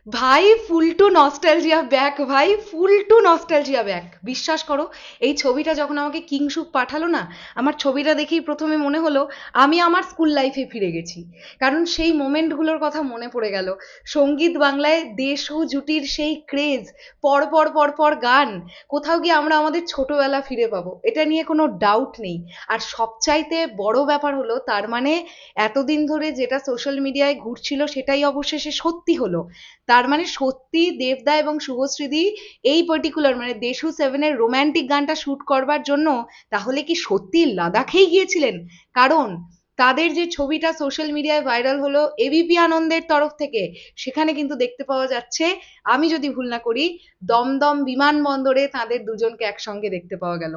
ভাই ফুল two nostalgia back, ভাই ফুল two nostalgia back. বিশ্বাস করো, এই ছবিটা যখন আমাকে কিংশুক পাঠালো না, আমার ছবিটা দেখেই প্রথমে মনে হলো আমি আমার স্কুল লাইফে ফিরে গেছি। কারণ সেই মোমেন্টগুলোর কথা মনে পড়ে গেল। সঙ্গীত বাংলায় দেশ ও জুটির সেই ক্রেজ, পর পর পর পর গান, কোথাও গিয়ে আমরা আমাদের ছোটবেলা ফিরে পাবো, এটা নিয়ে কোনো ডাউট নেই। আর সবচাইতে বড় ব্যাপার হলো, তার মানে এতদিন ধরে যেটা সোশ্যাল মিডিয়ায় ঘুরছিল সেটাই অবশেষে সত্যি হলো। তার মানে সত্যি দেবদা এবং শুভশ্রীদি এই পার্টিকুলার মানে দেশু সেভেনের রোম্যান্টিক গানটা শুট করবার জন্য তাহলে কি সত্যি লাদাখেই গিয়েছিলেন? কারণ তাদের যে ছবিটা সোশ্যাল মিডিয়ায় ভাইরাল হলো এবিপি আনন্দের তরফ থেকে, সেখানে কিন্তু দেখতে পাওয়া যাচ্ছে, আমি যদি ভুল না করি, দমদম বিমানবন্দরে তাদের দুজনকে একসঙ্গে দেখতে পাওয়া গেল।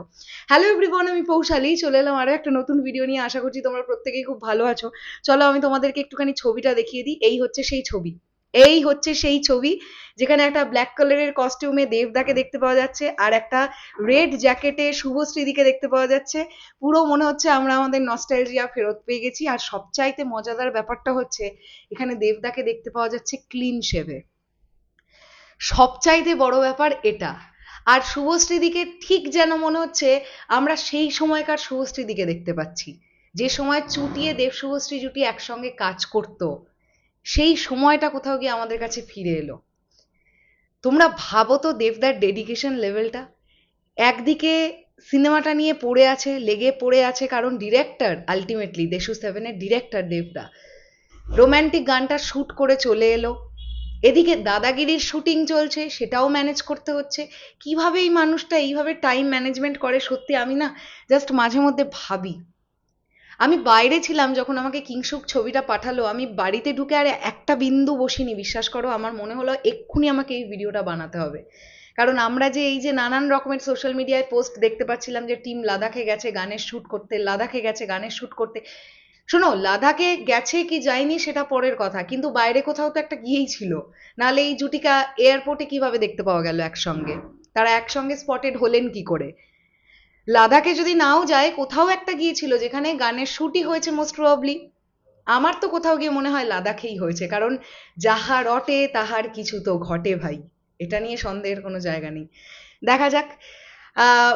হ্যালো এভরিওয়ান, আমি পৌশালী চলে এলাম আরো একটা নতুন ভিডিও নিয়ে। আশা করছি তোমরা প্রত্যেকেই খুব ভালো আছো। চলো আমি তোমাদেরকে একটুখানি ছবিটা দেখিয়ে দিই। এই হচ্ছে সেই ছবি, এই হচ্ছে সেই ছবি যেখানে একটা ব্ল্যাক কালারের কস্টিউমে দেবদাকে দেখতে পাওয়া যাচ্ছে, আর একটা রেড জ্যাকেটে শুভশ্রীদিকে দেখতে পাওয়া যাচ্ছে। পুরো মনে হচ্ছে আমরা আমাদের নস্টালজিয়া ফেরত পেয়ে গেছি। আর সবচাইতে মজাদার ব্যাপারটা হচ্ছে, এখানে দেবদাকে দেখতে পাওয়া যাচ্ছে ক্লিন শেভে। সবচাইতে বড় ব্যাপার এটা। আর শুভশ্রীদিকে ঠিক যেন মনে হচ্ছে আমরা সেই সময়কার শুভশ্রীদিকে দেখতে পাচ্ছি, যে সময় চুটিয়ে দেব শুভশ্রী জুটি একসঙ্গে কাজ করতো। সেই সময়টা কোথাও গিয়ে আমাদের কাছে ফিরে এলো। তোমরা ভাবো তো দেবদার ডেডিকেশন লেভেলটা। একদিকে সিনেমাটা নিয়ে পড়ে আছে, লেগে পড়ে আছে, কারণ ডিরেক্টর আলটিমেটলি দেশু সেভেনের ডিরেক্টর দেবদা। রোম্যান্টিক গানটা শ্যুট করে চলে এলো, এদিকে দাদাগিরির শুটিং চলছে, সেটাও ম্যানেজ করতে হচ্ছে। কিভাবে এই মানুষটা এইভাবে টাইম ম্যানেজমেন্ট করে, সত্যি আমি না জাস্ট মাঝে মধ্যে ভাবি। আমি বাইরে ছিলাম যখন আমাকে কিংশুক ছবিটা পাঠালো, আমি বাড়িতে ঢুকে আর একটা বিন্দু বসিনি, বিশ্বাস করো। আমার মনে হলো এক্ষুনি আমাকে এই ভিডিওটা বানাতে হবে। কারণ আমরা যে এই যে নানান রকমের সোশ্যাল মিডিয়ায় পোস্ট দেখতে পাচ্ছিলাম যে টিম লাদাখে গেছে গানের শ্যুট করতে, লাদাখে গেছে গানের শ্যুট করতে। শোনো, লাদাখে গেছে কি যায়নি সেটা পরের কথা, কিন্তু বাইরে কোথাও তো একটা গিয়েই ছিল। নাহলে এই জুটিকা এয়ারপোর্টে কিভাবে দেখতে পাওয়া গেল একসঙ্গে? তারা একসঙ্গে স্পটেড হলেন কি করে? লাদাখে যদি নাও যায়, কোথাও একটা গিয়েছিল যেখানে গানের শুটই হয়েছে মোস্ট প্রবাবলি। আমার তো কোথাও গিয়ে মনে হয় লাদাখেই হয়েছে, কারণ যাহা রটে তাহার কিছু তো ঘটে ভাই। এটা নিয়ে সন্দেহের কোনো জায়গা নেই। দেখা যাক। আহ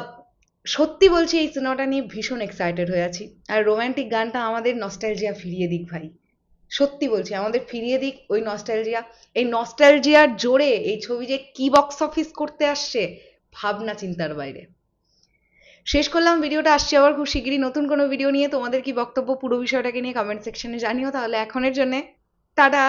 সত্যি বলছি, এই সিনেমাটা নিয়ে ভীষণ এক্সাইটেড হয়ে আছি। আর রোম্যান্টিক গানটা আমাদের নস্টালজিয়া ফিরিয়ে দিক ভাই। সত্যি বলছি, আমাদের ফিরিয়ে দিক ওই নস্টালজিয়া। এই নস্টালজিয়ার জোরে এই ছবি যে কি বক্স অফিস করতে আসছে, ভাবনা চিন্তার বাইরে। শেষ করলাম ভিডিওটা, আসছি আবার খুব শিগগিরই নতুন কোনো ভিডিও নিয়ে। তোমাদের কি বক্তব্য পুরো বিষয়টাকে নিয়ে কমেন্ট সেকশনে জানিও। তাহলে এখনের জন্যে টাটা।